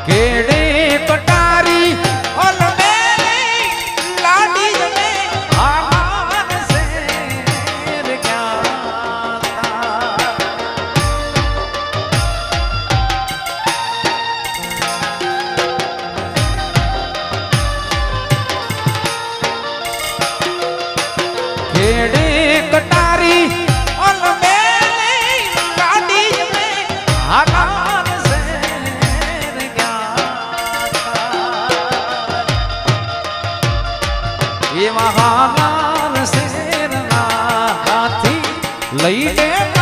કેડે કટારી all મેરી લાડી જમે આમાન share ક્યાં કેડે કટારી all મેરી લાડી જમે આમાન શેર એ મહાન શેરના હાથી લઈને